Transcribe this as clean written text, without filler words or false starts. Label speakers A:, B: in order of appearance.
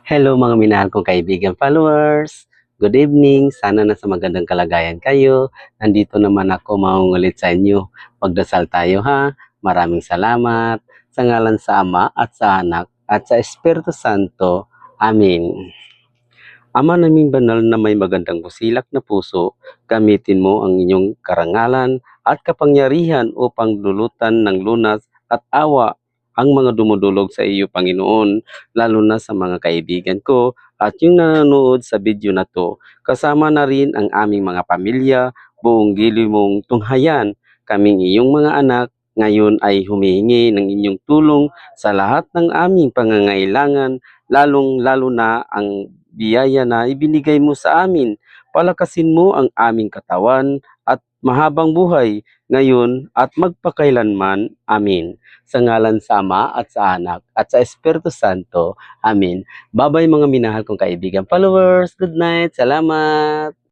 A: Hello mga minahal kong kaibigan followers. Good evening. Sana nasa magandang kalagayan kayo. Nandito naman ako mangungulit sa inyo. Pagdasal tayo ha. Maraming salamat. Sa ngalan sa Ama at sa Anak at sa Espiritu Santo. Amen. Ama naming banal na may magandang busilak na puso, gamitin mo ang inyong karangalan at kapangyarihan upang dulutan ng lunas at awa ang mga dumudulog sa iyo, Panginoon, lalo na sa mga kaibigan ko at yung nanonood sa video na to. Kasama na rin ang aming mga pamilya, buong gili mong tunghayan. Kaming iyong mga anak ngayon ay humihingi ng inyong tulong sa lahat ng aming pangangailangan, lalong-lalo na ang biyaya na ibinigay mo sa amin. Palakasin mo ang aming katawan at mahabang buhay ngayon at magpakailanman. Amin. Sa ngalan sa Ama at sa Anak at sa Espiritu Santo. Amin. Bye-bye mga minahal kong kaibigan followers. Good night. Salamat.